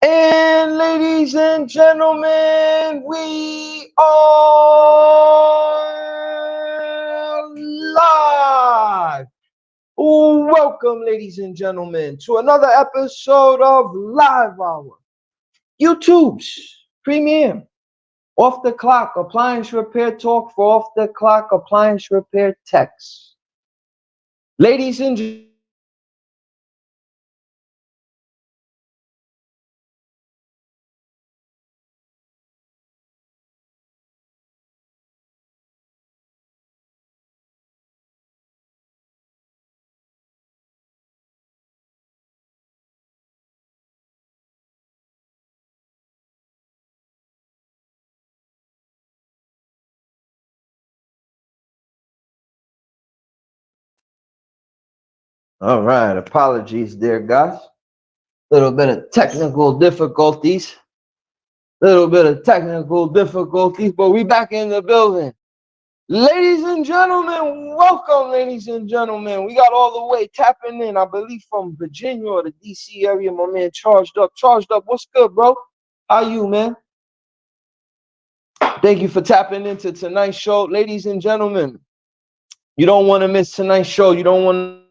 And ladies and gentlemen, we are live. Welcome, ladies and gentlemen, to another episode of Live Hour, YouTube's premium off the clock appliance repair talk for off the clock appliance repair techs. Ladies and gentlemen, all right, apologies there, guys. Little bit of technical difficulties. But we back in the building. Ladies and gentlemen, welcome, ladies and gentlemen. We got all the way tapping in, I believe, from Virginia or the DC area. My man Charged Up. What's good, bro? How you, man? Thank you for tapping into tonight's show. Ladies and gentlemen, you don't want to miss tonight's show. You don't want to.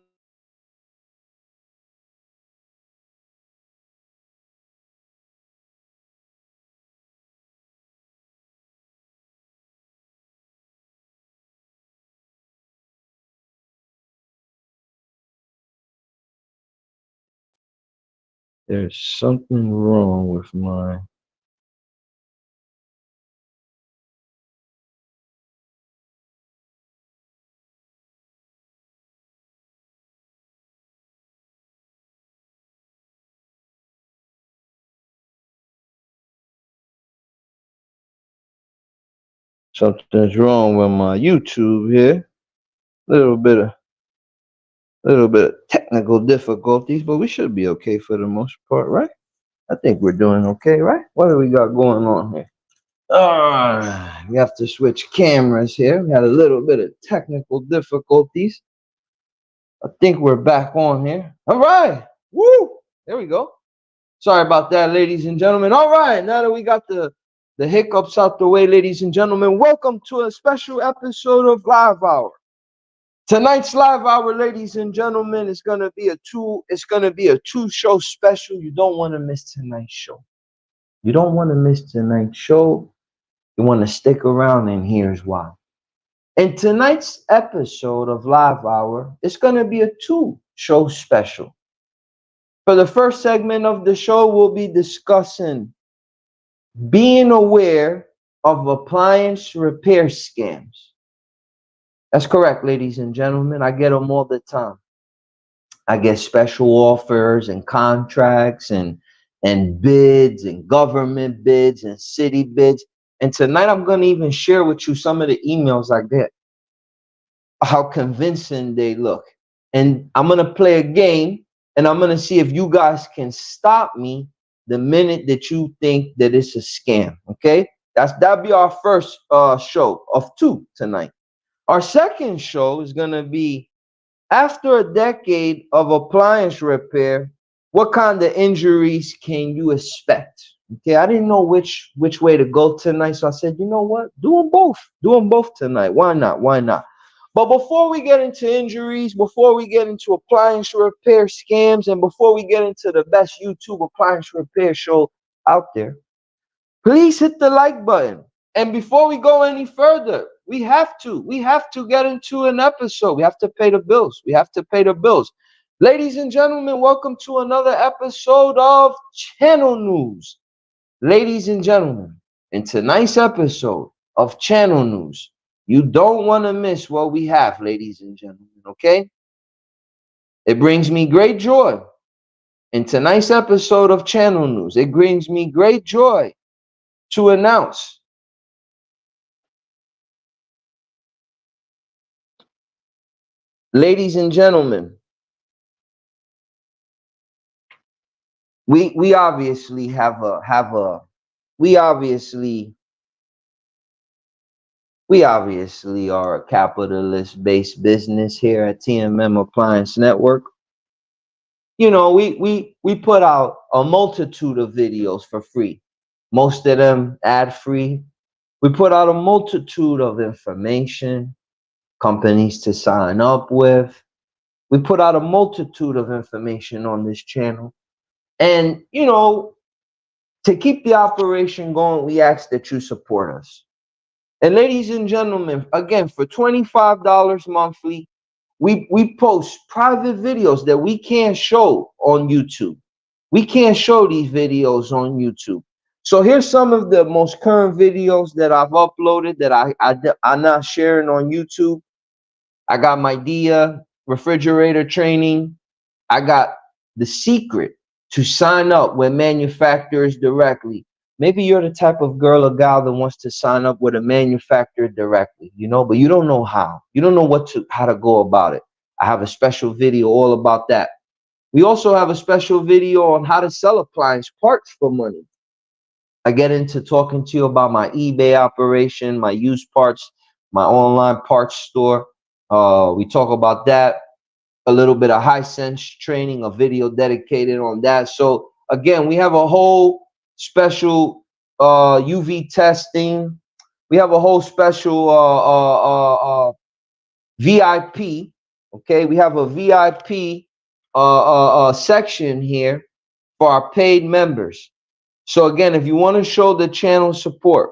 There's something wrong with my. Something's wrong with my YouTube here. Little bit of technical difficulties, but we should be okay for the most part, right? I think we're doing okay, right? What do we got going on here? We have to switch cameras here. We had a little bit of technical difficulties. I think we're back on here. All right. Woo! There we go. Sorry about that, ladies and gentlemen. All right, now that we got the hiccups out the way, ladies and gentlemen, welcome to a special episode of Live Hour. Tonight's live hour, ladies and gentlemen, is gonna be a two-show special. You don't want to miss tonight's show. You don't want to miss tonight's show. You want to stick around, and here's why. In tonight's episode of Live Hour, it's gonna be a two-show special. For the first segment of the show, we'll be discussing being aware of appliance repair scams. That's correct, ladies and gentlemen. I get them all the time. I get special offers and contracts and bids and government bids and city bids. And tonight I'm going to even share with you some of the emails I get, how convincing they look. And I'm going to play a game, and I'm going to see if you guys can stop me the minute that you think that it's a scam. Okay? That'll be our first show of two tonight. Our second show is going to be, after a decade of appliance repair, what kind of injuries can you expect? Okay, I didn't know which way to go tonight, so I said, you know what? Do them both. Do them both tonight. Why not? Why not? But before we get into injuries, before we get into appliance repair scams, and before we get into the best YouTube appliance repair show out there, please hit the like button. And before we go any further, we have to get into an episode. We have to pay the bills. We have to pay the bills. Ladies and gentlemen, welcome to another episode of Channel News. Ladies and gentlemen, in tonight's episode of Channel News, you don't want to miss what we have, ladies and gentlemen, okay? It brings me great joy. In tonight's episode of Channel News, it brings me great joy to announce ladies and gentlemen, we obviously we obviously are a capitalist based business here at TMM Appliance Network. You know, we put out a multitude of videos for free, most of them ad free. We put out a multitude of information, companies to sign up with. We put out a multitude of information on this channel. And, you know, to keep the operation going, we ask that you support us. And ladies and gentlemen, again, for $25 monthly, we post private videos that we can't show on YouTube. We can't show these videos on YouTube. So here's some of the most current videos that I've uploaded that I'm not sharing on YouTube. I got my Dia refrigerator training. I got the secret to sign up with manufacturers directly. Maybe you're the type of girl or gal that wants to sign up with a manufacturer directly, you know, but you don't know how. You don't know how to go about it. I have a special video all about that. We also have a special video on how to sell appliance parts for money. I get into talking to you about my eBay operation, my used parts, my online parts store. We talk about that. A little bit of high sense training, a video dedicated on that. So again, we have a whole special UV testing. We have a whole special VIP. Okay, we have a VIP section here for our paid members. So again, if you want to show the channel support,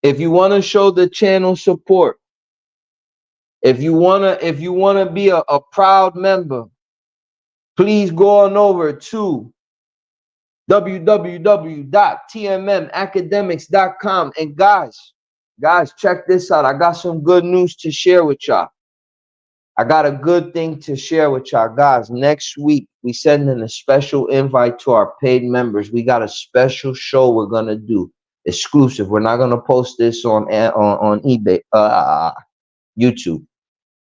if you want to show the channel support, if you want to be a proud member, please go on over to www.tmmacademics.com. And guys, check this out. I got some good news to share with y'all. I got a good thing to share with y'all, guys. Next week, we sending a special invite to our paid members. We got a special show we're gonna do, exclusive. We're not gonna post this on eBay, YouTube.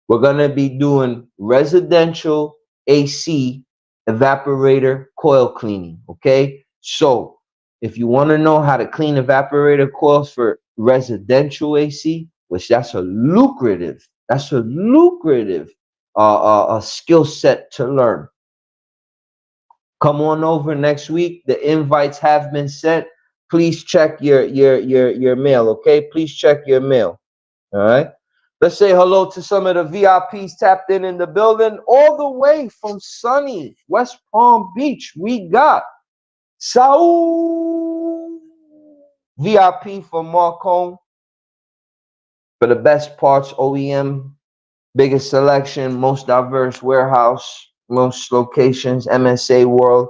We're gonna be doing residential AC evaporator coil cleaning. Okay, so if you want to know how to clean evaporator coils for residential AC, which that's a lucrative skill set to learn, come on over next week. The invites have been sent. please check your mail, okay? Please check your mail. All right. Let's say hello to some of the VIPs tapped in the building, all the way from sunny West Palm Beach. We got Saul, VIP from Marcone, for the best parts, OEM, biggest selection, most diverse warehouse, most locations, MSA world.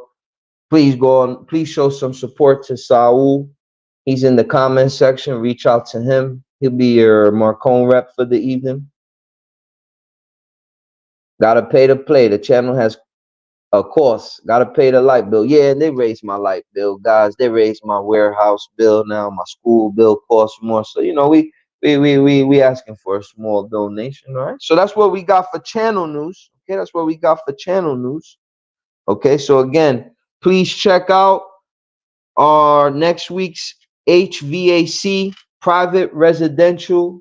Please go on, please show some support to Saul. He's in the comment section. Reach out to him. He'll be your Marcone rep for the evening. Gotta pay to play. The channel has, of course, gotta pay the light bill. Yeah, they raised my light bill, guys. They raised my warehouse bill now. My school bill costs more. So you know, we asking for a small donation, all right? So that's what we got for channel news. Okay, that's what we got for channel news. Okay, so again, please check out our next week's HVAC private residential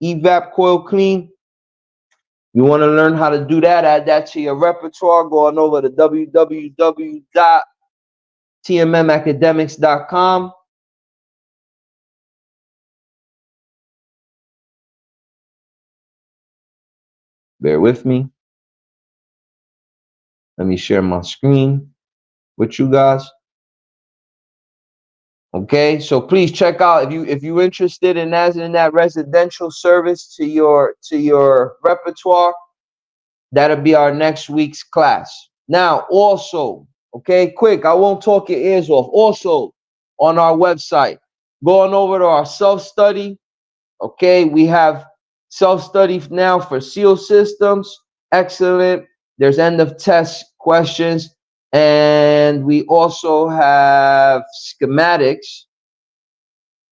evap coil clean. You want to learn how to do that, add that to your repertoire, go on over to www.tmmacademics.com. Bear with me. Let me share my screen with you guys. Okay, so please check out if you're interested in adding that residential service to your repertoire. That'll be our next week's class. Now, also, okay, quick, I won't talk your ears off. Also, on our website, going over to our self-study. Okay, we have self-study now for seal systems. Excellent. There's end of test questions. And we also have schematics.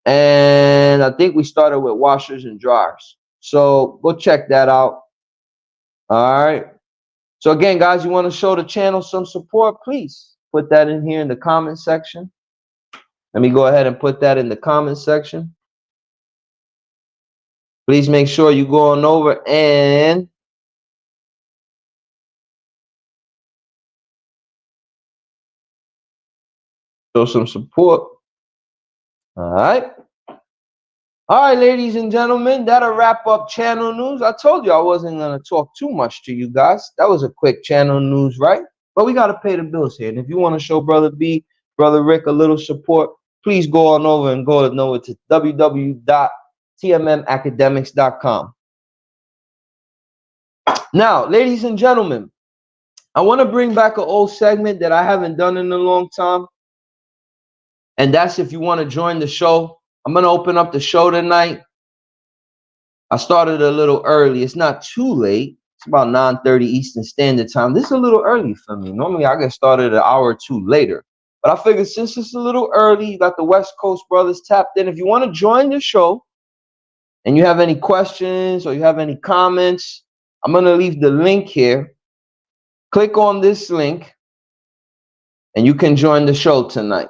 And I think we started with washers and dryers. So go check that out. All right. So again, guys, you want to show the channel some support, please put that in here in the comment section. Let me go ahead and put that in the comment section. Please make sure you go on over and show some support. All right. All right, ladies and gentlemen, that'll wrap up channel news. I told you I wasn't going to talk too much to you guys. That was a quick channel news, right? But we got to pay the bills here. And if you want to show Brother B, Brother Rick a little support, please go on over and go over to www.tmmacademics.com. Now, ladies and gentlemen, I want to bring back an old segment that I haven't done in a long time. And that's if you want to join the show. I'm going to open up the show tonight. I started a little early. It's not too late. It's about 9:30 Eastern Standard Time. This is a little early for me. Normally, I get started an hour or two later. But I figured since it's a little early, you got the West Coast brothers tapped in. If you want to join the show and you have any questions or you have any comments, I'm going to leave the link here. Click on this link and you can join the show tonight.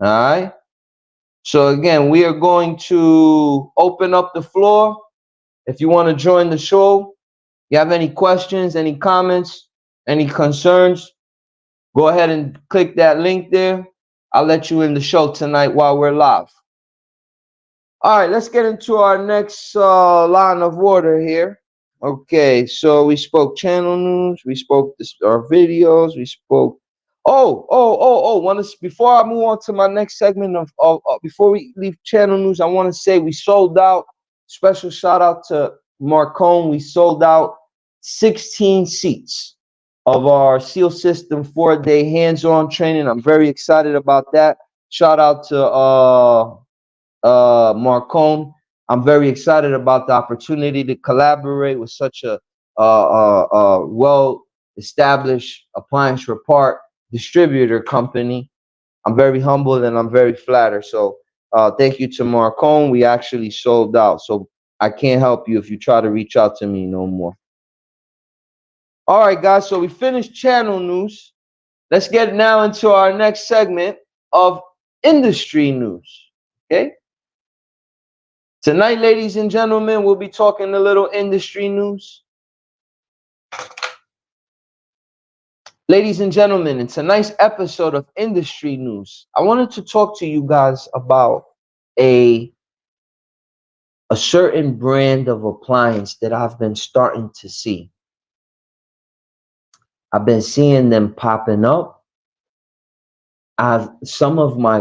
All right. So again, we are going to open up the floor. If you want to join the show, you have any questions, any comments, any concerns, go ahead and click that link there. I'll let you in the show tonight while we're live. All right, let's get into our next line of order here. Okay, so we spoke channel news, we spoke our videos, we spoke. Before I move on to my next segment before we leave channel news, I want to say we sold out. Special shout out to Marcone. We sold out 16 seats of our seal system 4-day hands-on training. I'm very excited about that. Shout out to Marcone. I'm very excited about the opportunity to collaborate with such a well-established appliance repair distributor company. I'm very humbled and I'm very flattered. So thank you to Marcone. We actually sold out. So I can't help you if you try to reach out to me no more. All right, guys. So we finished channel news. Let's get now into our next segment of industry news. Okay. Tonight, ladies and gentlemen, we'll be talking a little industry news. Ladies and gentlemen, it's a nice episode of Industry News. I wanted to talk to you guys about a a certain brand of appliance that I've been starting to see. I've been seeing them popping up. I've some of my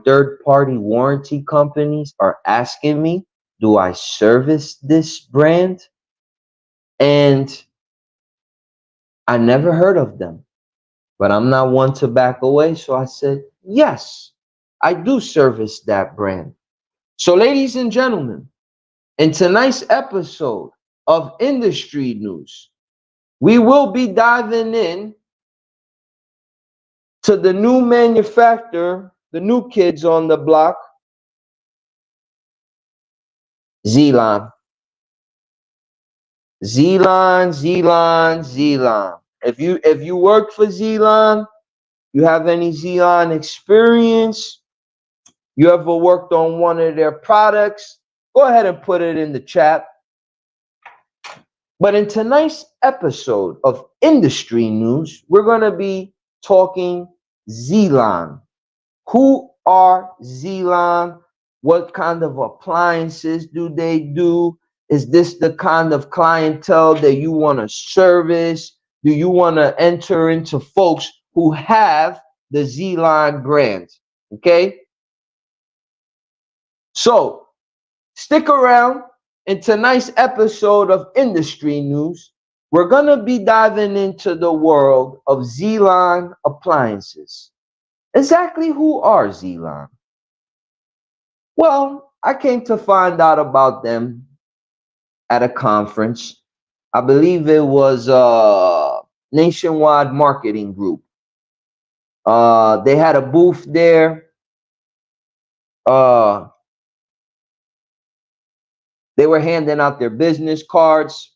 third party warranty companies are asking me, do I service this brand? And I never heard of them, but I'm not one to back away. So I said, yes, I do service that brand. So, ladies and gentlemen, in tonight's episode of Industry News, we will be diving in to the new manufacturer, the new kids on the block, Zline. Zline. If you work for Zline, you have any Zline experience, you ever worked on one of their products, go ahead and put it in the chat. But in tonight's episode of Industry News, we're going to be talking Zline. Who are Zline? What kind of appliances do they do? Is this the kind of clientele that you want to service? Do you want to enter into folks who have the Zline brand? Okay. So stick around. In tonight's episode of Industry News, we're going to be diving into the world of Zline appliances. Exactly who are Zline? Well, I came to find out about them at a conference. I believe it was Nationwide Marketing Group. They had a booth there. They were handing out their business cards,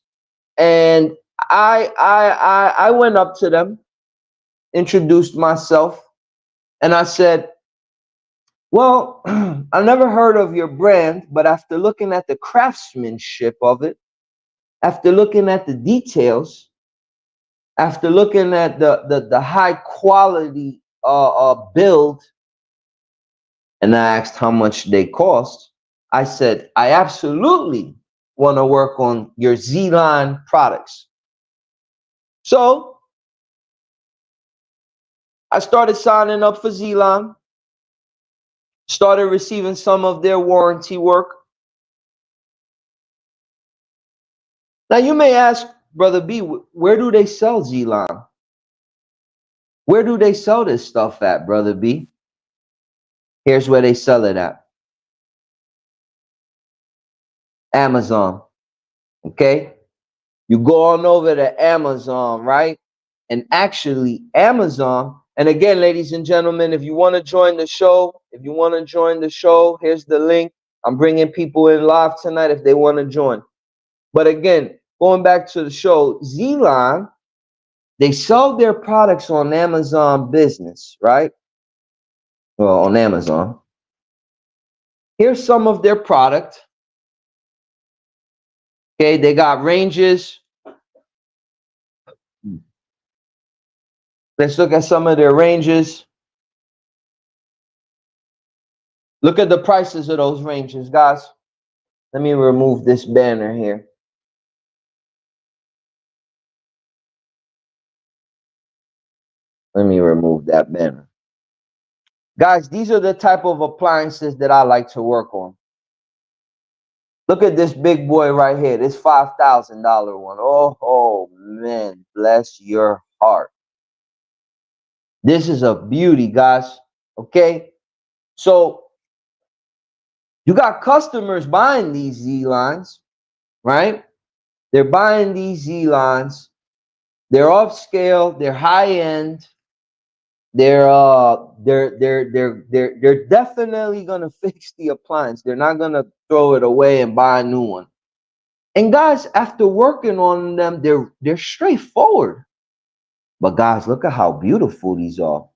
and I went up to them, introduced myself, and I said, well, I never heard of your brand, but after looking at the craftsmanship of it, after looking at the details, after looking at the high quality build, and I asked how much they cost, I said, I absolutely want to work on your Zline products. So I started signing up for Zline, started receiving some of their warranty work. Now you may ask, Brother B, where do they sell Zline? Where do they sell this stuff at, Brother B? Here's where they sell it at. Amazon. Okay? You go on over to Amazon, right? And actually, Amazon, and again, ladies and gentlemen, if you want to join the show, here's the link. I'm bringing people in live tonight if they want to join. But again, going back to the show, Zline, they sell their products on Amazon Business, right? Well, on Amazon. Here's some of their product. Okay, they got ranges. Let's look at some of their ranges. Look at the prices of those ranges, guys. Let me remove this banner here. Let me remove that banner. Guys, these are the type of appliances that I like to work on. Look at this big boy right here, this $5,000 one. Oh, man, bless your heart. This is a beauty, guys. Okay, so you got customers buying these Z-lines, right? They're buying these Z-lines. They're upscale. They're high end. They're definitely gonna fix the appliance. They're not gonna throw it away and buy a new one. And guys, after working on them, they're straightforward. But guys, look at how beautiful these are.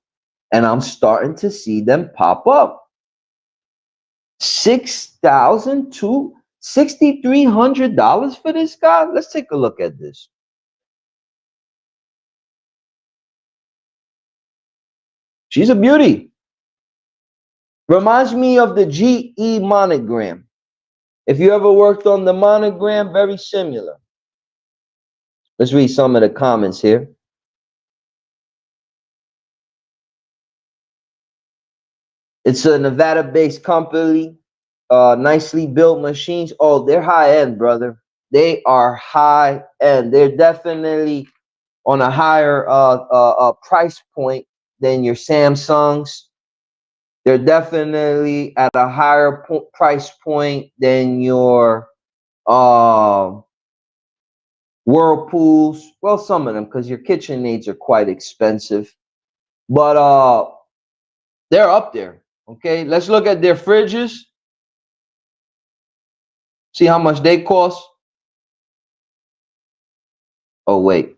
And I'm starting to see them pop up. $6,000 to $6,300 for this guy. Let's take a look at this. She's a beauty. Reminds me of the GE monogram. If you ever worked on the monogram, very similar. Let's read some of the comments here. It's a Nevada-based company, nicely built machines. Oh, they're high end, brother. They are high end. They're definitely on a higher price point than your Samsungs. They're definitely at a higher price point than your Whirlpools. Well, some of them, because your KitchenAids are quite expensive. But they're up there. Okay, let's look at their fridges. See how much they cost. Oh, wait.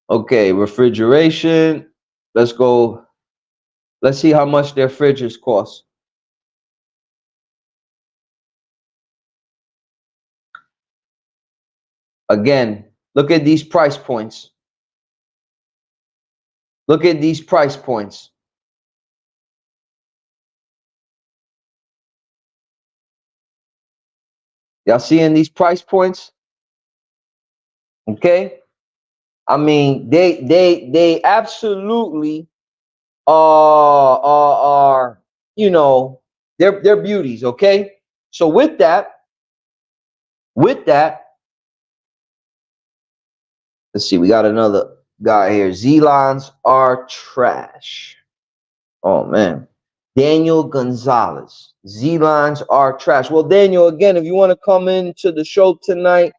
Okay, refrigeration. Let's go. Let's see how much their fridges cost. Again, look at these price points. Look at these price points. Y'all seeing these price points? Okay. I mean, they absolutely are, you know, they're beauties. Okay. So with that, let's see, we got another guy here. Zlines are trash. Oh man. Daniel Gonzalez. Zlines are trash. Well, Daniel, again, if you want to come into the show tonight,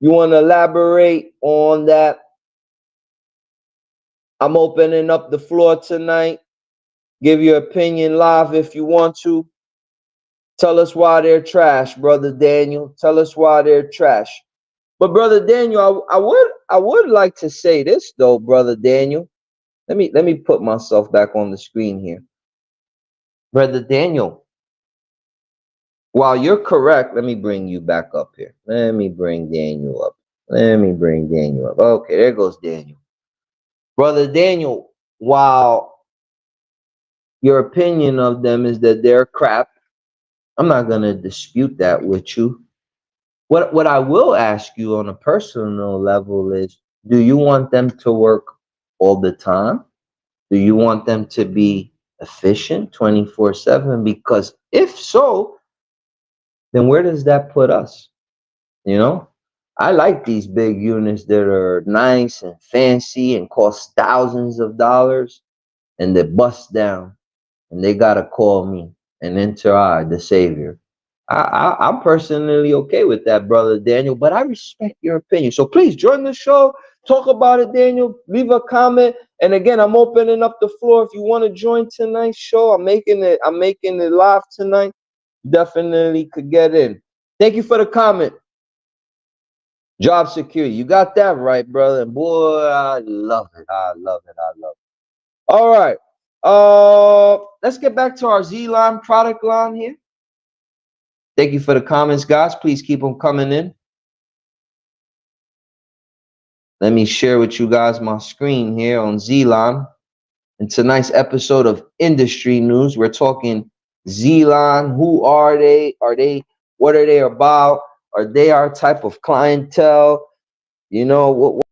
you want to elaborate on that, I'm opening up the floor tonight. Give your opinion live if you want to. Tell us why they're trash, brother Daniel. Tell us why they're trash. But brother Daniel, I would like to say this though, brother Daniel. Let me put myself back on the screen here. Brother Daniel, while you're correct, let me bring you back up here. Let me bring Daniel up. Let me bring Daniel up. Okay, there goes Daniel. Brother Daniel, while your opinion of them is that they're crap, I'm not gonna dispute that with you. What I will ask you on a personal level is, do you want them to work all the time? Do you want them to be efficient 24/7? Because if so, then where does that put us? You know, I like these big units that are nice and fancy and cost thousands of dollars and they bust down and they gotta call me and enter I, the savior. I'm personally okay with that, brother Daniel, but I respect your opinion. So please join the show, talk about it, Daniel. Leave a comment. And again, I'm opening up the floor. If you want to join tonight's show, I'm making it live tonight. Definitely could get in. Thank you for the comment. Job security. You got that right, brother. And boy, I love it. I love it. I love it. All right. Let's get back to our Zline product line here. Thank you for the comments, guys. Please keep them coming in. Let me share with you guys my screen here on Zline. In tonight's episode of Industry News, we're talking Zline. Who are they? What are they about? Are they our type of clientele? You know, what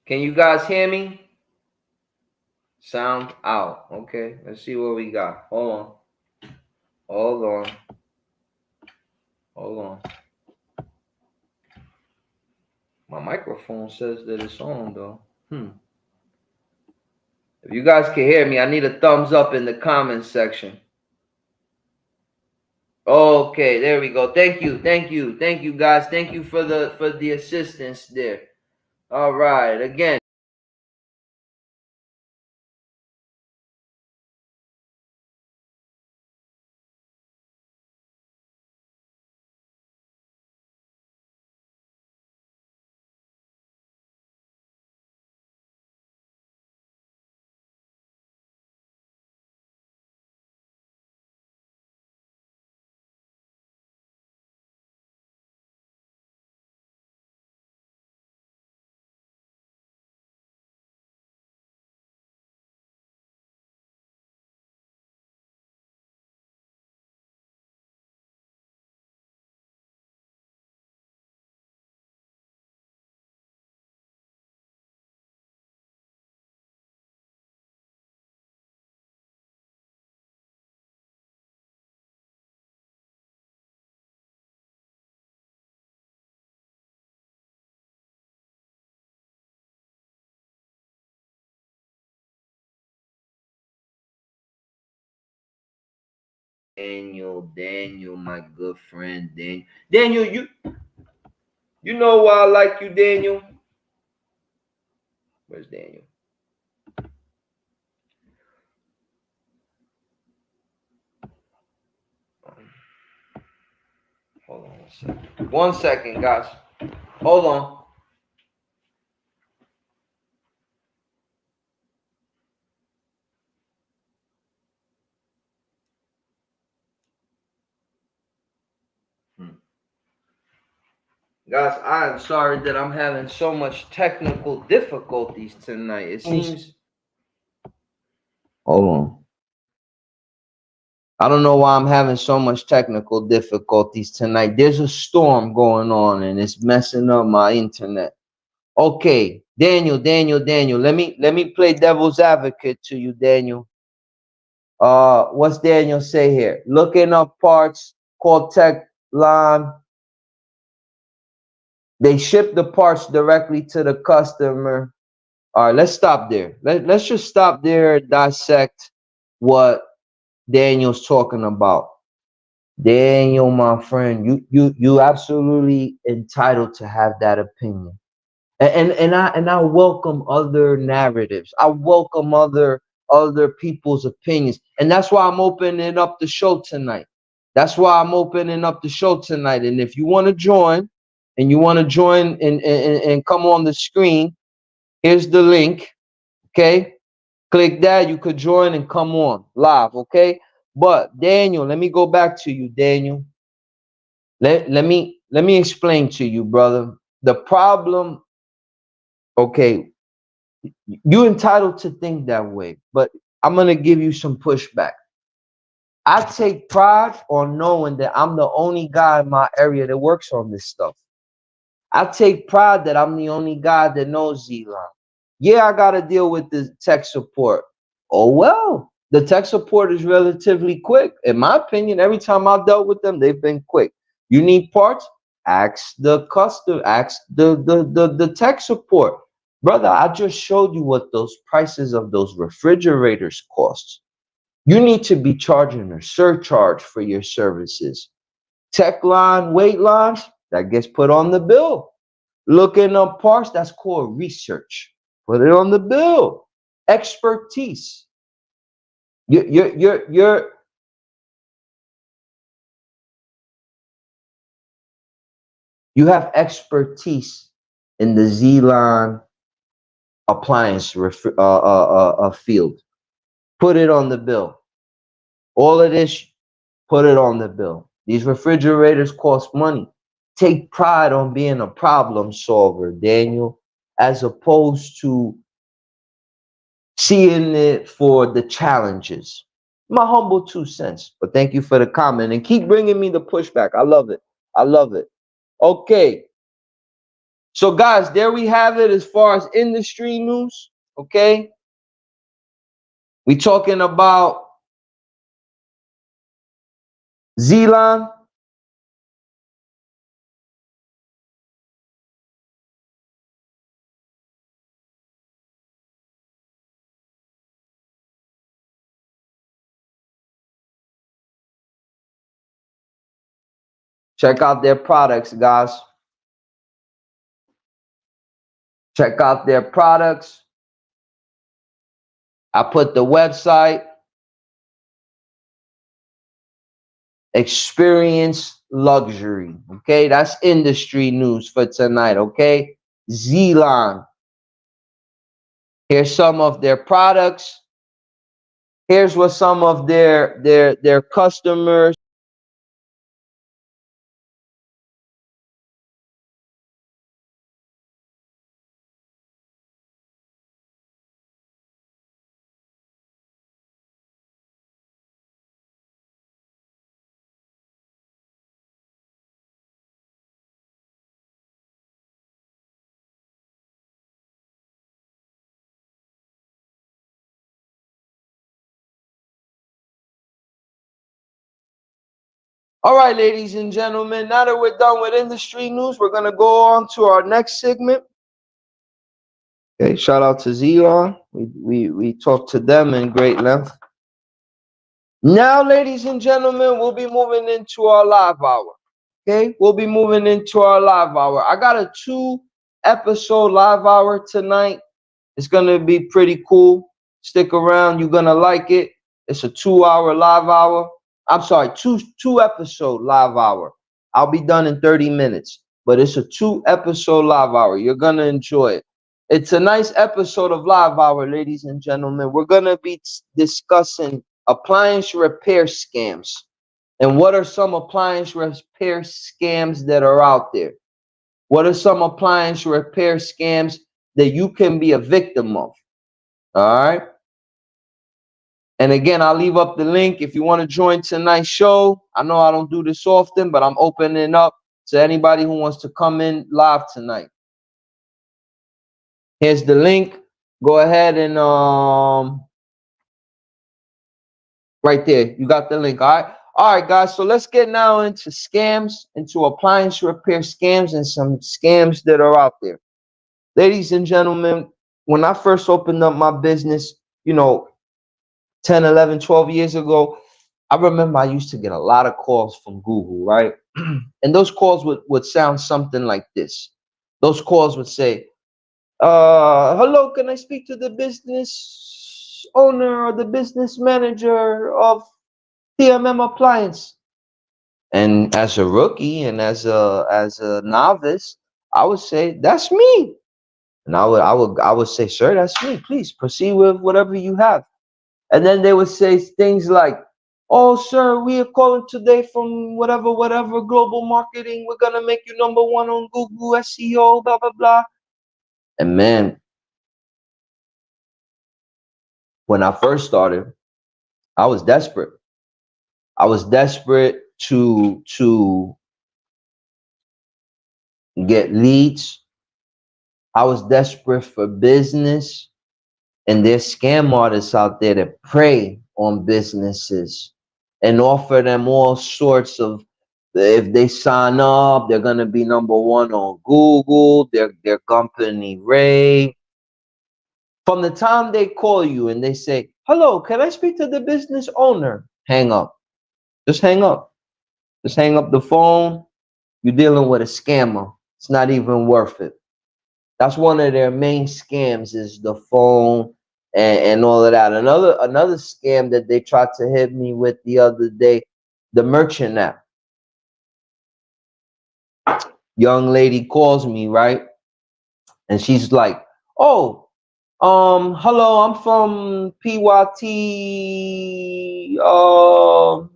Can you guys hear me? Sound out. Okay, let's see what we got. Hold on. Hold on. Hold on. My microphone says that it's on though. If you guys can hear me, I need a thumbs up in the comments section. Okay, there we go. Thank you, guys. Thank you for the assistance there. All right, again. Daniel, my good friend, Daniel, you know why I like you, Daniel. Where's Daniel? Hold on 1 second. 1 second, guys. Hold on. Guys, I am sorry that I'm having so much technical difficulties tonight. It seems. Hold on. I don't know why I'm having so much technical difficulties tonight. There's a storm going on and it's messing up my internet. Okay, Daniel. Let me play devil's advocate to you, Daniel. What's Daniel say here? Looking up parts called Line. They ship the parts directly to the customer. All right, let's stop there. Let's just stop there and dissect what Daniel's talking about. Daniel, my friend, you absolutely entitled to have that opinion. And I welcome other narratives. I welcome other people's opinions. And that's why I'm opening up the show tonight. That's why I'm opening up the show tonight. And if you want to join and come on the screen, here's the link. Okay. Click that. You could join and come on live. Okay. But Daniel, let me go back to you, Daniel. Let me explain to you, brother. The problem, okay, you're entitled to think that way, but I'm gonna give you some pushback. I take pride on knowing that I'm the only guy in my area that works on this stuff. I take pride that I'm the only guy that knows Zline. Yeah, I gotta deal with the tech support. Oh well, the tech support is relatively quick. In my opinion, every time I've dealt with them, they've been quick. You need parts? Ask the tech support. Brother, I just showed you what those prices of those refrigerators cost. You need to be charging a surcharge for your services. Tech line, wait lines, that gets put on the bill. Looking up parts, that's called research. Put it on the bill. Expertise. You're you have expertise in the Zline appliance field. Put it on the bill. All of this, put it on the bill. These refrigerators cost money. Take pride on being a problem solver, Daniel, as opposed to seeing it for the challenges. My humble 2 cents, but thank you for the comment and keep bringing me the pushback. I love it. I love it. Okay. So guys, there we have it as far as industry news. Okay, we talking about Zline. Check out their products, guys. Check out their products. I put the website. Experience luxury. Okay, that's industry news for tonight. Okay, Zline. Here's some of their products. Here's what some of their customers. All right, ladies and gentlemen, now that we're done with industry news, we're going to go on to our next segment. Okay, shout out to Zline. We talked to them in great length. Now, ladies and gentlemen, we'll be moving into our live hour. Okay, we'll be moving into our live hour. I got a 2-episode live hour tonight. It's going to be pretty cool. Stick around. You're going to like it. It's a 2-hour live hour. I'm sorry, two episode live hour. I'll be done in 30 minutes, but it's a 2-episode live hour. You're going to enjoy it. It's a nice episode of live hour, ladies and gentlemen. We're going to be discussing appliance repair scams. And what are some appliance repair scams that are out there? What are some appliance repair scams that you can be a victim of? All right. And again, I'll leave up the link if you want to join tonight's show. I know I don't do this often, but I'm opening up to anybody who wants to come in live tonight. Here's the link. Go ahead and right there. You got the link. All right. All right, guys. So let's get now into scams, into appliance repair scams and some scams that are out there. Ladies and gentlemen, when I first opened up my business, 10, 11, 12 years ago, I remember I used to get a lot of calls from Google, right? And those calls would sound something like this. Those calls would say, hello, can I speak to the business owner or the business manager of Appliance? And as a rookie and as a novice, I would say, that's me. And I would say, sir, that's me. Please proceed with whatever you have. And then they would say things like, oh, sir, we are calling today from whatever global marketing. We're going to make you number 1 on Google SEO, blah, blah, blah. And man, when I first started, I was desperate. I was desperate to get leads. I was desperate for business. And there's scam artists out there that prey on businesses and offer them all sorts of, if they sign up, they're going to be number 1 on Google, their company rate. From the time they call you and they say, hello, can I speak to the business owner? Hang up. Just hang up. Just hang up the phone. You're dealing with a scammer. It's not even worth it. That's one of their main scams, is the phone and all of that. Another scam that they tried to hit me with the other day, the merchant app. Young lady calls me, right? And she's like, oh, hello, I'm from PYT.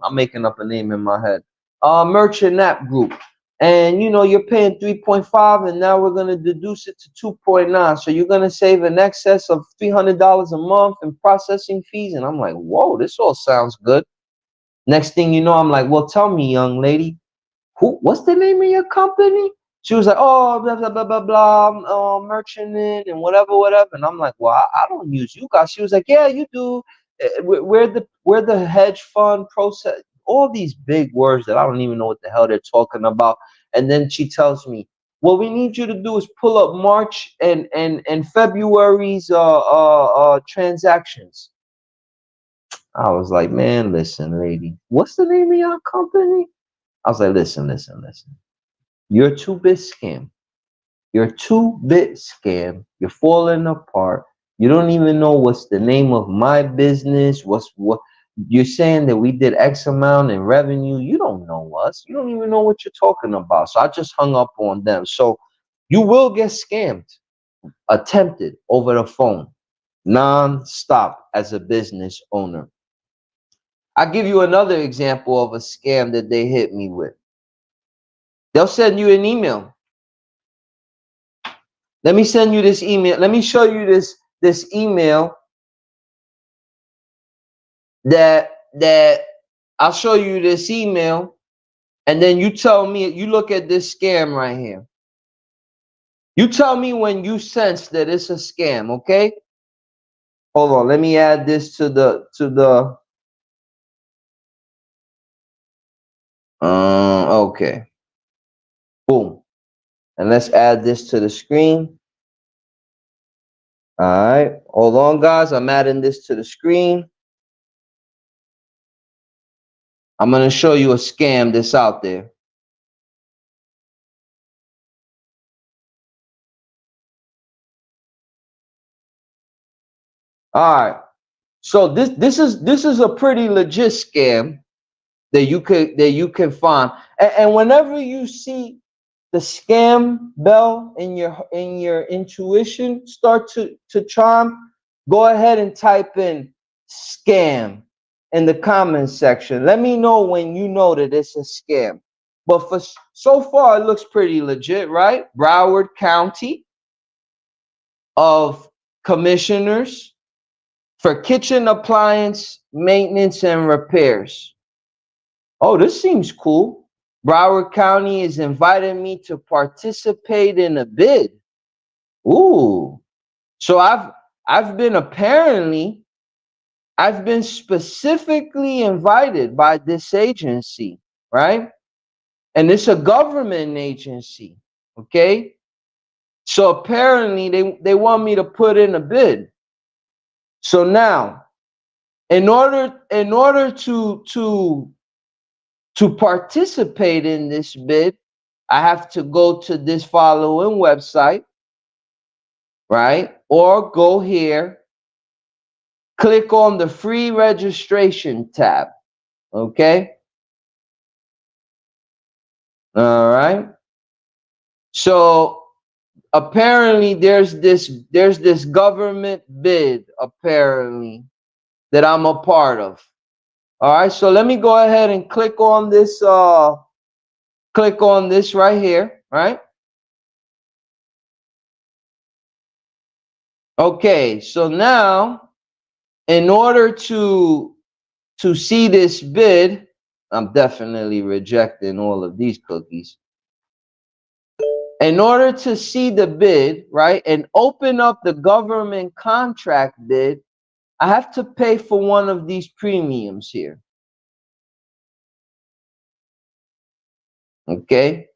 I'm making up a name in my head. Merchant app group. And you're paying 3.5, and now we're gonna deduce it to 2.9. So you're gonna save in excess of $300 a month in processing fees. And I'm like, whoa, this all sounds good. Next thing you know, I'm like, well, tell me, young lady, what's the name of your company? She was like, oh, blah, blah, blah, blah, blah, merchant and whatever, whatever. And I'm like, well, I don't use you guys. She was like, yeah, you do. We're the hedge fund process. All these big words that I don't even know what the hell they're talking about. And then she tells me, what we need you to do is pull up March and February's transactions. I was like, man, listen, lady, what's the name of your company? I was like, listen. You're a two-bit scam. You're a two-bit scam. You're falling apart. You don't even know what's the name of my business. What you're saying that we did X amount in revenue. You don't know us. You don't even know what you're talking about. So I just hung up on them. So you will get scammed, attempted over the phone, non-stop as a business owner. I'll give you another example of a scam that they hit me with. They'll send you an email. Let me send you this email. Let me show you this email that I'll show you this email, and then you tell me, you look at this scam right here. You tell me when you sense that it's a scam, okay? Hold on, let me add this to the okay. Boom. And let's add this to the screen. All right, hold on, guys. I'm adding this to the screen. I'm going to show you a scam that's out there. All right. So this is a pretty legit scam that you can find. And whenever you see the scam bell in your intuition start to chime, go ahead and type in scam in the comments section. Let me know when you know that it's a scam. But for so far, it looks pretty legit, right? Broward County of Commissioners for kitchen appliance maintenance and repairs. Oh, this seems cool. Broward County is inviting me to participate in a bid. Ooh. So I've been specifically invited by this agency, right? And it's a government agency, okay? So apparently they want me to put in a bid. So now, in order to participate in this bid, I have to go to this following website, right? Or go here, click on the free registration tab, okay? All right. So apparently there's this government bid apparently that I'm a part of. All right, so let me go ahead and click on this right here, right? Okay, so now in order to see this bid, I'm definitely rejecting all of these cookies. In order to see the bid, right, and open up the government contract bid, I have to pay for one of these premiums here. Okay.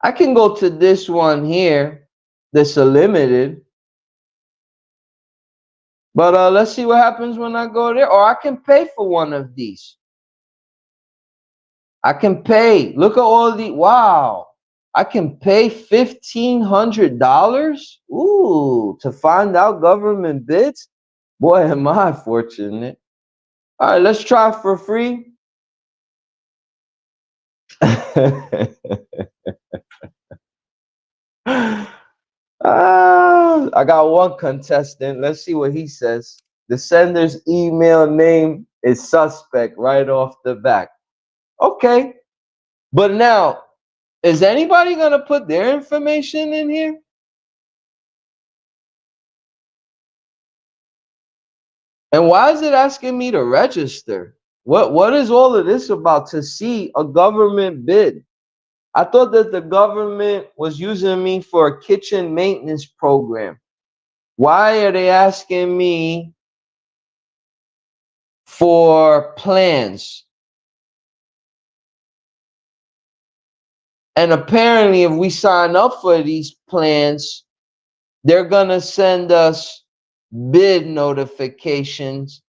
I can go to this one here, that's a limited. But let's see what happens when I go there. Or I can pay for one of these. I can pay. Look at all the, wow. I can pay $1,500. Ooh, to find out government bids. Boy, am I fortunate. All right, let's try for free. I got one contestant. Let's see what he says. The sender's email name is suspect right off the back. Okay. But now, is anybody going to put their information in here? And why is it asking me to register? What is all of this about? To see a government bid, I thought that the government was using me for a kitchen maintenance program. Why are they asking me for plans? And apparently, if we sign up for these plans, they're gonna send us bid notifications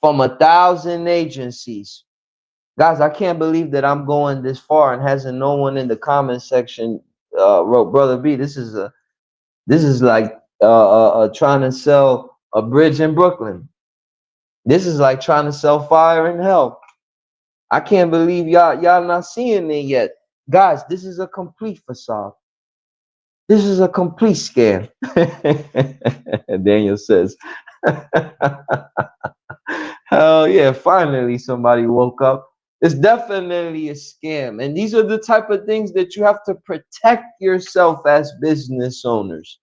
from 1,000 agencies. Guys, I can't believe that I'm going this far and hasn't no one in the comment section wrote, Brother B, this is like trying to sell a bridge in Brooklyn. This is like trying to sell fire in hell. I can't believe y'all not seeing it yet. Guys, this is a complete facade. This is a complete scam. Daniel says, hell yeah, finally somebody woke up. It's definitely a scam. And these are the type of things that you have to protect yourself as business owners.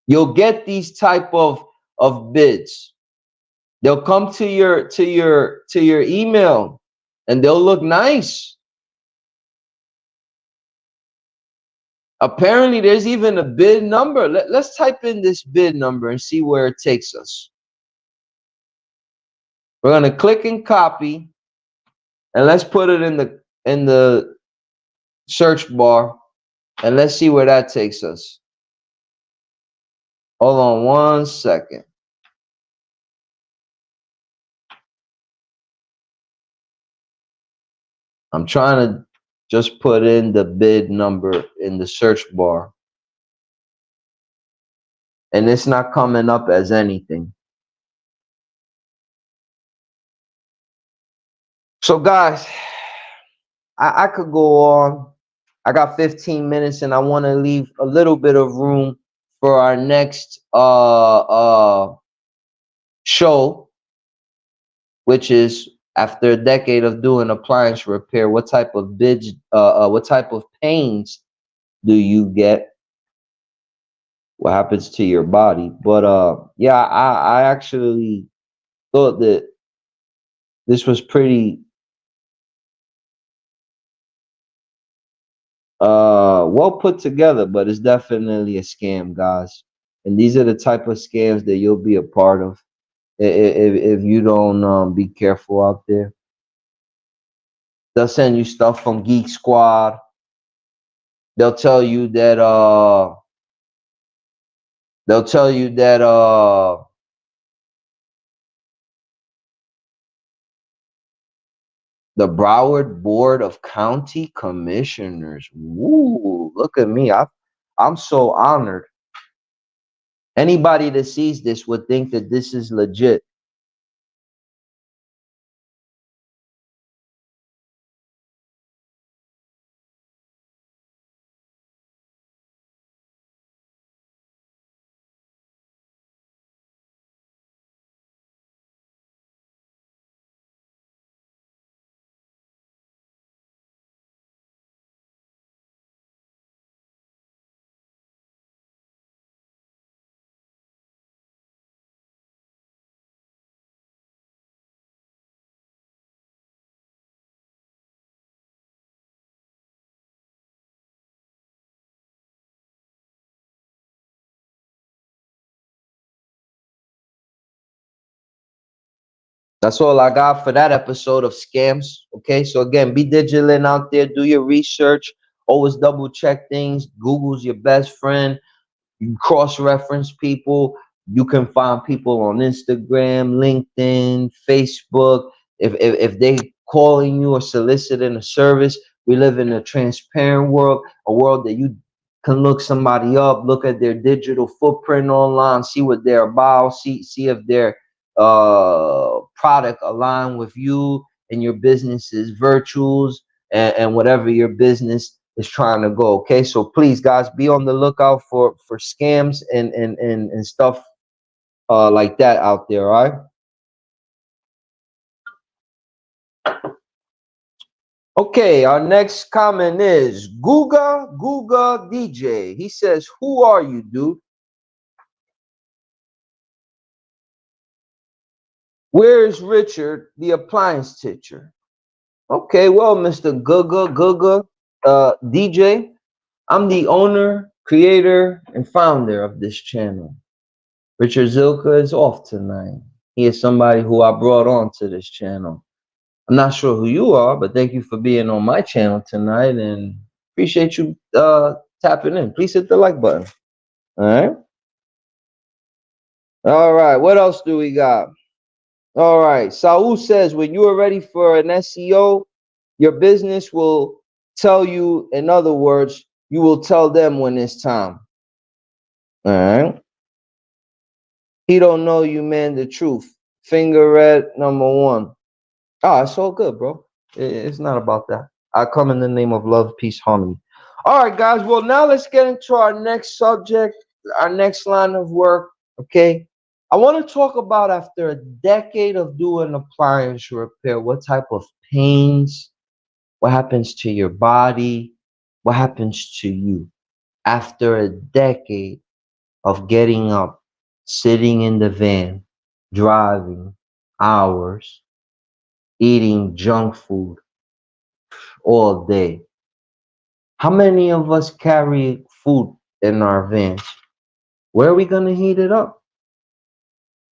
You'll get these type of bids. They'll come to your email and they'll look nice. Apparently, there's even a bid number. Let's type in this bid number and see where it takes us. We're gonna click and copy, and let's put it in the search bar, and let's see where that takes us. Hold on 1 second. I'm trying to just put in the bid number in the search bar, and it's not coming up as anything. So guys, I could go on. I got 15 minutes and I want to leave a little bit of room for our next show, which is after a decade of doing appliance repair, what type of bids, what type of pains do you get? What happens to your body? But yeah, I actually thought that this was pretty well put together, but it's definitely a scam, guys. And these are the type of scams that you'll be a part of if you don't be careful out there. They'll send you stuff from Geek Squad. They'll tell you that the Broward Board of County Commissioners. Woo, look at me. I'm so honored. Anybody that sees this would think that this is legit. That's all I got for that episode of Scams. Okay, so again, be vigilant out there. Do your research. Always double check things. Google's your best friend. You cross-reference people. You can find people on Instagram, LinkedIn, Facebook. If they calling you or soliciting a service, we live in a transparent world, a world that you can look somebody up, look at their digital footprint online, see what they're about, see if their product align with you and your business's virtues and whatever your business is trying to go. Okay, so please guys, be on the lookout for scams and stuff like that out there. All right, okay, our next comment is Guga DJ. He says, who are you, dude? Where is Richard, the appliance teacher? Okay, well, Mr. Guga, DJ. I'm the owner, creator, and founder of this channel. Richard Zilka is off tonight. He is somebody who I brought on to this channel. I'm not sure who you are, but thank you for being on my channel tonight and appreciate you tapping in. Please hit the like button. All right. All right. What else do we got? All right. Saul says when you are ready for an SEO, your business will tell you. In other words, you will tell them when it's time. All right. He don't know you, man. The truth. Finger red number one. Oh, it's all good, bro. It's not about that. I come in the name of love, peace, harmony. All right, guys. Well, now let's get into our next subject, our next line of work. Okay. I want to talk about after a decade of doing appliance repair, what type of pains, what happens to your body, what happens to you after a decade of getting up, sitting in the van, driving hours, eating junk food all day. How many of us carry food in our vans? Where are we going to heat it up?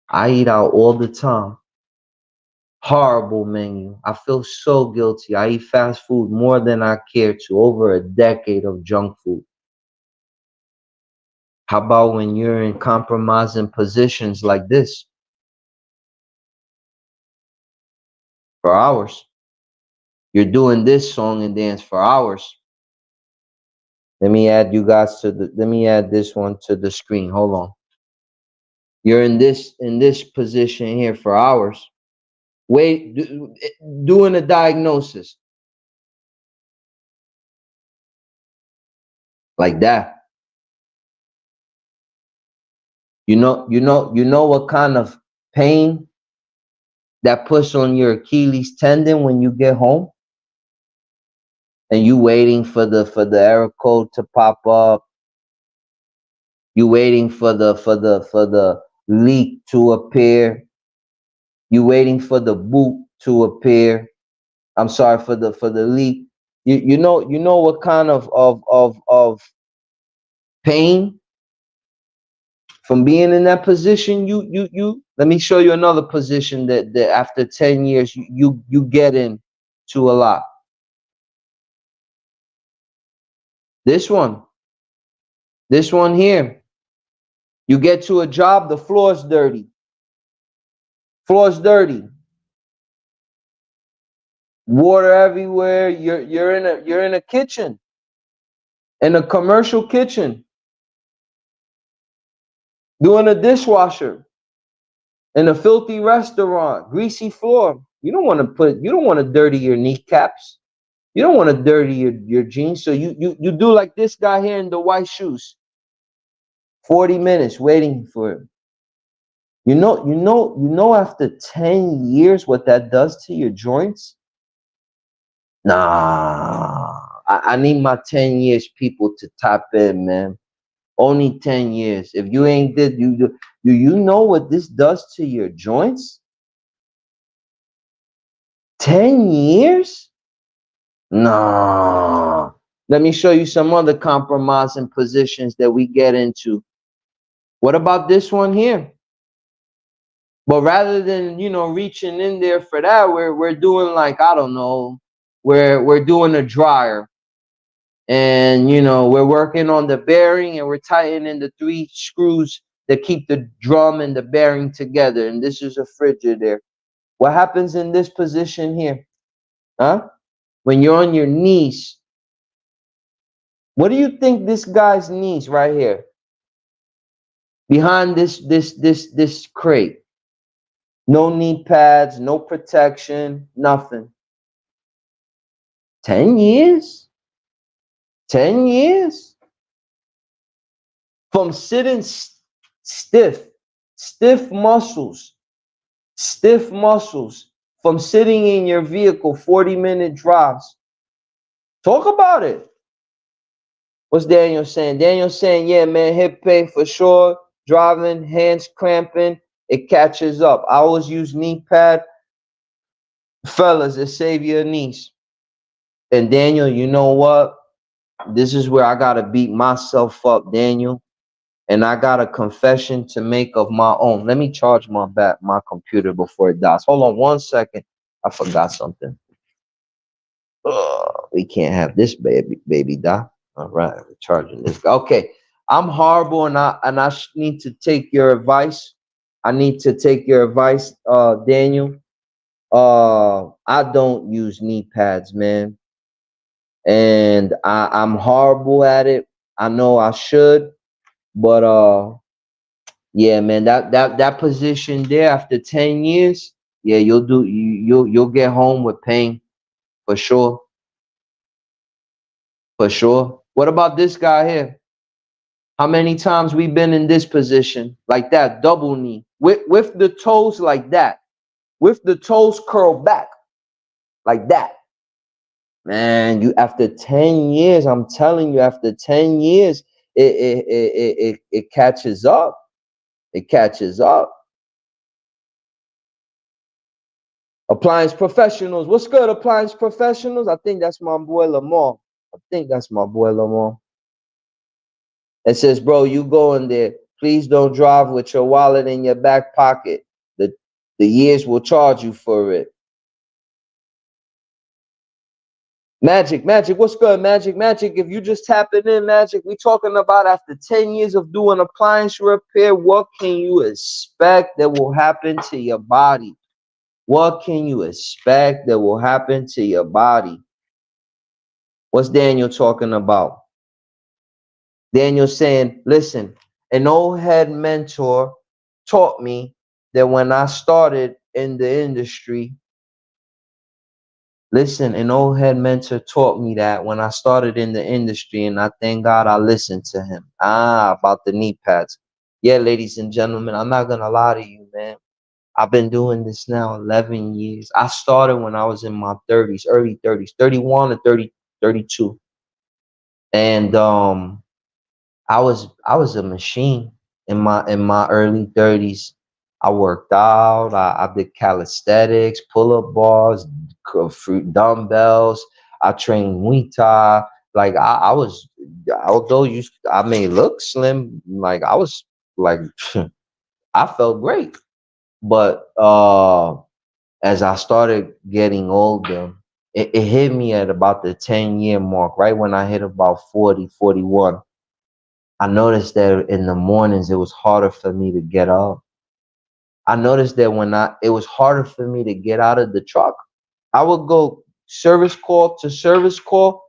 I eat out all the time. Horrible menu. I feel so guilty. I eat fast food more than I care to. Over a decade of junk food. How about when you're in compromising positions like this for hours? You're doing this song and dance for hours. Let me add you guys to the. Let me add this one to the screen. Hold on. You're in this position here for hours. Wait, doing a diagnosis like that. You know what kind of pain that puts on your Achilles tendon when you get home, and you waiting for the error code to pop up. You waiting for the leak to appear. You waiting for the boot to appear. I'm sorry for the leak. You know what kind of pain from being in that position. You let me show you another position that after 10 years you get into a lot. This one here. You get to a job, the floor's dirty. Floor's dirty. Water everywhere. You're in a kitchen. In a commercial kitchen. Doing a dishwasher. In a filthy restaurant, greasy floor. You don't want to dirty your kneecaps. You don't want to dirty your jeans. So you do like this guy here in the white shoes. 40 minutes waiting for him. You know after 10 years what that does to your joints? Nah. I need my 10 years people to tap in, man. Only 10 years. If you ain't did, do you know what this does to your joints? 10 years? Nah. Let me show you some other compromising positions that we get into. What about this one here? But rather than, reaching in there for that, we're doing like, I don't know, we're doing a dryer. And, we're working on the bearing and we're tightening the 3 screws that keep the drum and the bearing together. And this is a Frigidaire. What happens in this position here? Huh? When you're on your knees. What do you think this guy's knees right here? Behind this crate. No knee pads, no protection, nothing. 10 years? 10 years? From sitting stiff muscles, from sitting in your vehicle, 40-minute drives. Talk about it. What's Daniel saying? Daniel's saying, yeah, man, hip pain for sure. Driving, hands cramping, it catches up. I always use knee pad. Fellas, it save your knees. And Daniel, you know what? This is where I gotta beat myself up, Daniel. And I got a confession to make of my own. Let me charge my computer before it dies. Hold on 1 second. I forgot something. We can't have this baby die. All right, we're charging this. Okay, I'm horrible, and I need to take your advice. I need to take your advice, Daniel. I don't use knee pads, man, and I'm horrible at it. I know I should, but yeah, man, that position there after 10 years, yeah, you'll get home with pain for sure, for sure. What about this guy here? How many times we been in this position like that, double knee, with the toes like that, with the toes curled back like that. Man, you after 10 years, I'm telling you, after 10 years, it catches up. It catches up. Appliance professionals. What's good, appliance professionals? I think that's my boy Lamar. I think that's my boy Lamar. It says, bro, you go in there. Please don't drive with your wallet in your back pocket. The years will charge you for it. Magic, what's good, Magic? If you just tapping in, Magic, we talking about after 10 years of doing appliance repair, what can you expect that will happen to your body? What can you expect that will happen to your body? What's Daniel talking about? Daniel saying, listen, an old head mentor taught me that when I started in the industry, listen, an old head mentor taught me that when I started in the industry, and I thank God I listened to him. About the knee pads. Yeah, ladies and gentlemen, I'm not going to lie to you, man. I've been doing this now 11 years. I started when I was in my 30s, early 30s, 31 to 30, 32. And I was a machine in my early 30s. I worked out. I did calisthenics, pull-up bars, fruit dumbbells. I trained Muay Thai. Like I was, although I may look slim, like I was like I felt great. But as I started getting older, it hit me at about the 10-year mark, right when I hit about 40, 41. I noticed that in the mornings it was harder for me to get up. I noticed that it was harder for me to get out of the truck. I would go service call to service call,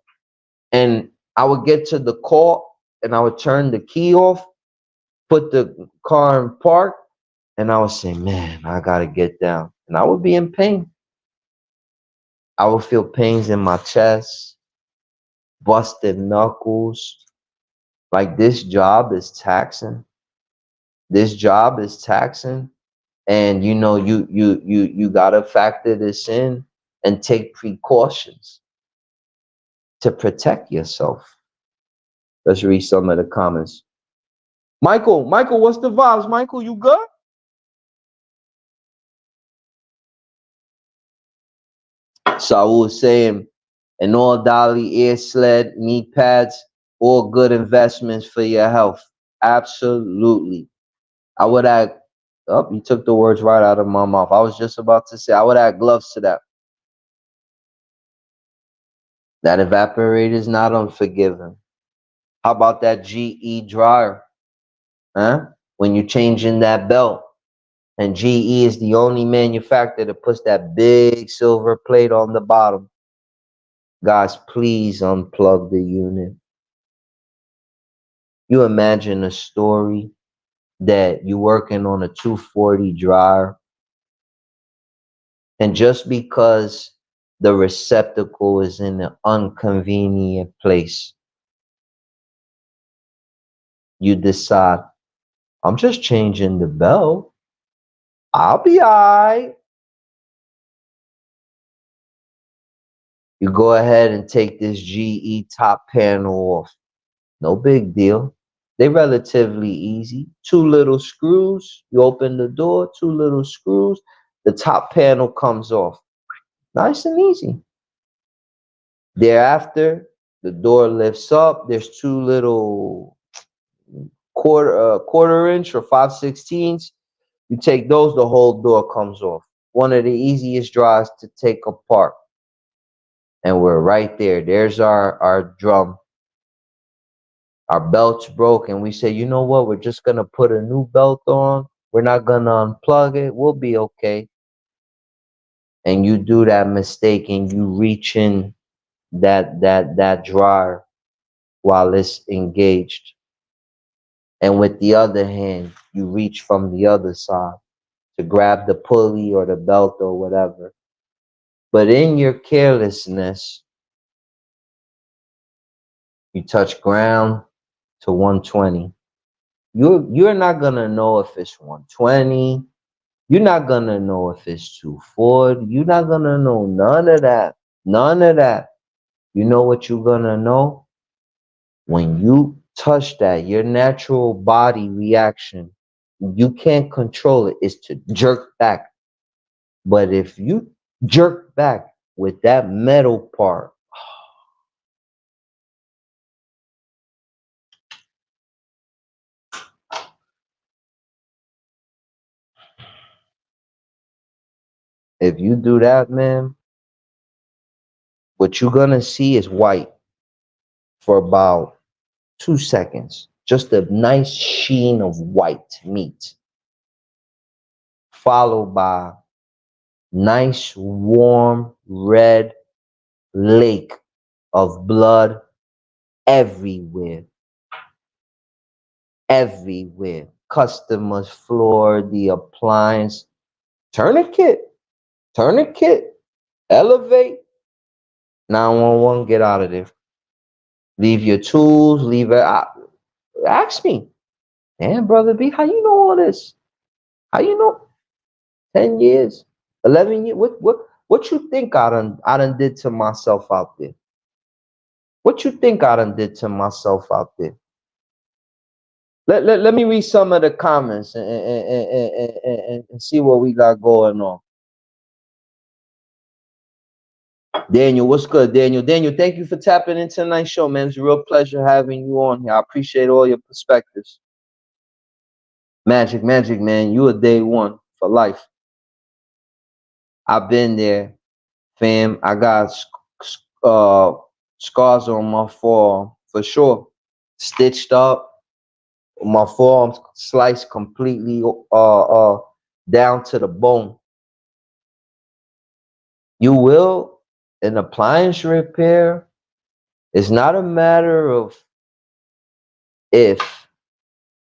and I would get to the call and I would turn the key off, put the car in park, and I would say, man, I gotta get down. And I would be in pain. I would feel pains in my chest, busted knuckles. Like this job is taxing. This job is taxing. And you gotta factor this in and take precautions to protect yourself. Let's read some of the comments. Michael, what's the vibes? Michael, you good? Saul was saying, an all dolly ear sled, knee pads, all good investments for your health. Absolutely. I would add, oh, you took the words right out of my mouth. I was just about to say, I would add gloves to that. That evaporator is not unforgiving. How about that GE dryer? Huh? When you're changing that belt, and GE is the only manufacturer that puts that big silver plate on the bottom. Guys, please unplug the unit. You imagine a story that you're working on a 240 dryer, and just because the receptacle is in an inconvenient place, you decide, I'm just changing the belt. I'll be all right. You go ahead and take this GE top panel off. No big deal. They're relatively easy. 2 little screws. You open the door, 2 little screws. The top panel comes off. Nice and easy. Thereafter, the door lifts up. There's two little quarter inch or 5/16. You take those, the whole door comes off. One of the easiest drives to take apart. And we're right there. There's our drum. Our belt's broke, and we say, you know what? We're just gonna put a new belt on. We're not gonna unplug it. We'll be okay. And you do that mistake, and you reach in that dryer while it's engaged, and with the other hand, you reach from the other side to grab the pulley or the belt or whatever. But in your carelessness, you touch ground to 120. You're not gonna know if it's 120. You're not gonna know if it's 240. You're not gonna know none of that. None of that. You know what you're gonna know? When you touch that, your natural body reaction, you can't control it, is to jerk back. But if you jerk back with that metal part, if you do that, man, what you're gonna see is white for about 2 seconds. Just a nice sheen of white meat, followed by nice warm red lake of blood everywhere. Everywhere. Customers floor, the appliance. Tourniquet. Tourniquet. Elevate. 911, get out of there. Leave your tools, leave it. Ask me. Damn, brother B, how you know all this? How you know? 10 years, 11 years. What you think I done did to myself out there? What you think I done did to myself out there? Let me read some of the comments and see what we got going on. Daniel, what's good, Daniel? Daniel, thank you for tapping into tonight's show, man. It's a real pleasure having you on here. I appreciate all your perspectives. Magic, man. You a day one for life. I've been there, fam. I got scars on my forearm for sure. Stitched up. My forearm sliced completely down to the bone. You will, an appliance repair, it's not a matter of if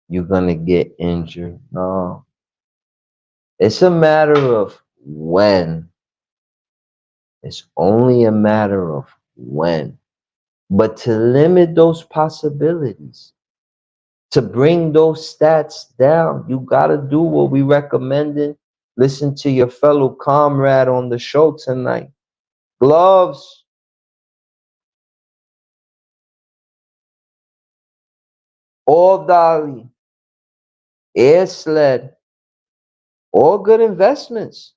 you're gonna get injured. No. It's a matter of when. It's only a matter of when. But to limit those possibilities, to bring those stats down, you gotta do what we recommended. Listen to your fellow comrade on the show tonight. Gloves, all dolly, air sled, all good investments.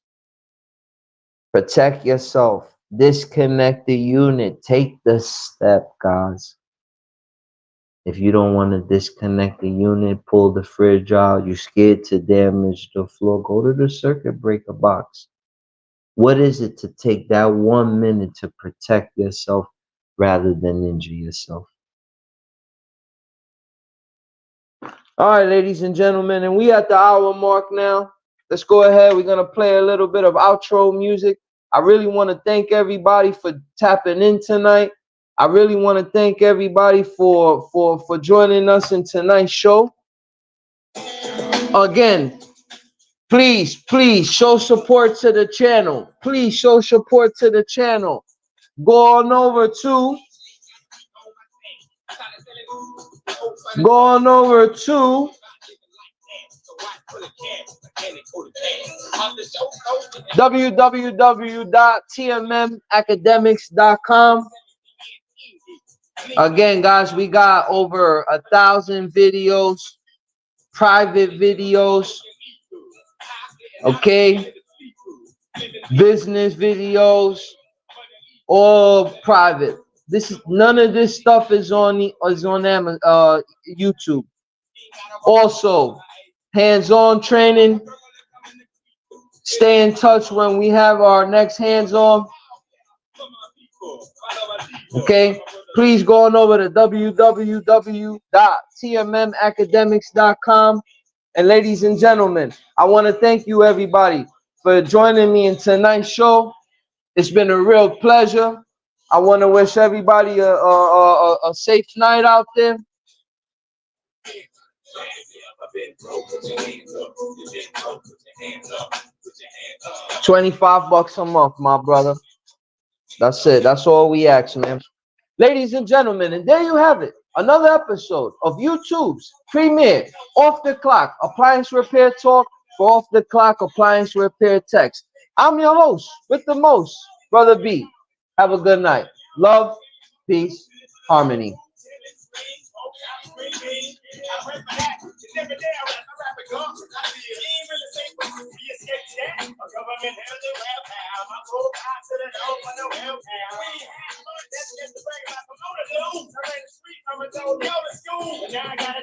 Protect yourself. Disconnect the unit. Take the step, guys. If you don't want to disconnect the unit, pull the fridge out, you're scared to damage the floor, go to the circuit breaker box. What is it to take that 1 minute to protect yourself rather than injure yourself? All right, ladies and gentlemen, and we at the hour mark now. Let's go ahead. We're going to play a little bit of outro music. I really want to thank everybody for tapping in tonight. I really want to thank everybody for joining us in tonight's show. Again, please show support to the channel. Please show support to the channel. Go on over to www.tmmacademics.com. Again, guys, we got over 1,000 videos, private videos, okay, business videos, all private. This is none of this stuff is on YouTube. Also, hands-on training. Stay in touch when we have our next hands-on. Okay, please go on over to www.tmmacademics.com. And ladies and gentlemen, I want to thank you everybody for joining me in tonight's show. It's been a real pleasure. I want to wish everybody a safe night out there. 25 bucks a month, my brother. That's it. That's all we ask, man. Ladies and gentlemen, and there you have it. Another episode of YouTube's premiere Off the Clock Appliance Repair Talk for Off the Clock Appliance Repair Text. I'm your host with the most, Brother B. Have a good night. Love, peace, harmony. Now I got a